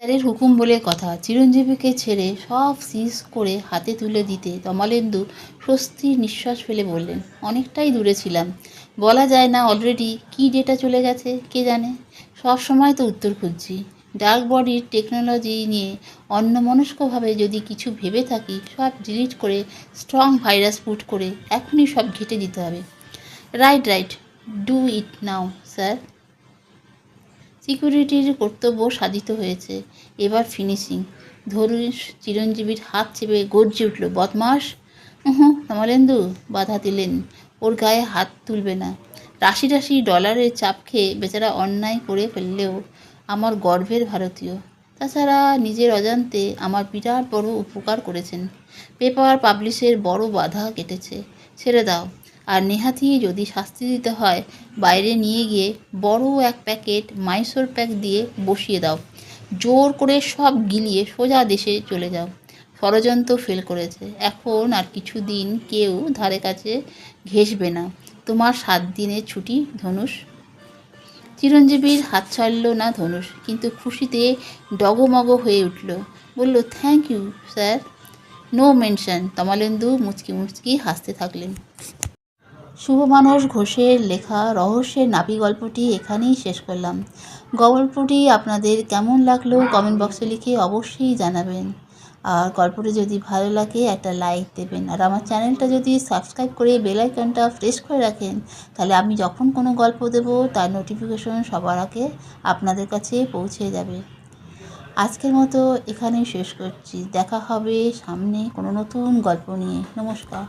স্যারের হুকুম বলে কথা। চিরঞ্জীবীকে ছেড়ে সব সিজ করে হাতে তুলে দিতে কমলেন্দু স্বস্তির নিঃশ্বাস ফেলে বললেন, অনেকটাই দূরে ছিলাম। বলা যায় না অলরেডি কী ডেটা চলে গেছে কে জানে। সব সময় তো উত্তর খুঁজছি। ডার্ক বডির টেকনোলজি নিয়ে অন্যমনস্কভাবে যদি কিছু ভেবে থাকি সব ডিলিট করে স্ট্রং ভাইরাস পুট করে এখনই সব ঘেঁটে দিতে হবে। Right right, do it now sir. সিকিউরিটির কর্তব্য সাধিত হয়েছে, এবার ফিনিশিং। ধরুন চিরঞ্জীবীর হাত চেপে গর্জে উঠল, বদমাস। কমলেন্দু বাধা দিলেন, ওর গায়ে হাত তুলবে না। রাশি রাশি ডলারের চাপ খেয়ে বেচারা অন্যায় করে ফেললেও আমার গর্ভের ভারতীয়। তাছাড়া নিজের অজান্তে আমার বিরাট বড় উপকার করেছেন। পেপার পাবলিশের বড় বাধা কেটেছে। ছেড়ে দাও। আর নেহাতি যদি শাস্তি দিতে হয় বাইরে নিয়ে গিয়ে বড় এক প্যাকেট মাইসোর প্যাক দিয়ে বসিয়ে দাও। জোর করে সব গিলিয়ে সোজা দেশে চলে যাও। ষড়যন্ত্র ফেল করেছে। এখন আর কিছু দিন কেউ ধারে কাছে ঘেঁষবে না। তোমার 7 দিনের ছুটি ধনুষ। চিরঞ্জীবীর হাত ছাড়ল না ধনুষ, কিন্তু খুশিতে ডগমগ হয়ে উঠল। বলল, thank you sir, no mention. Kamalendu মুচকি মুচকি হাসতে থাকলেন। শুভমানস ঘোষের লেখা রহস্যের নাভি গল্পটি এখানেই শেষ করলাম। গল্পটি আপনাদের কেমন লাগলো কমেন্ট বক্সে লিখে অবশ্যই জানাবেন। আর গল্পটি যদি ভালো লাগে একটা লাইক দেবেন। আর আমার চ্যানেলটা যদি সাবস্ক্রাইব করে বেল আইকনটা প্রেস করে রাখেন, তাহলে আমি যখন কোনো গল্প দেব তার নোটিফিকেশন সবার আগে আপনাদের কাছে পৌঁছে যাবে। আজকের মতো এখানেই শেষ করছি। দেখা হবে সামনে কোনো নতুন গল্প নিয়ে। নমস্কার।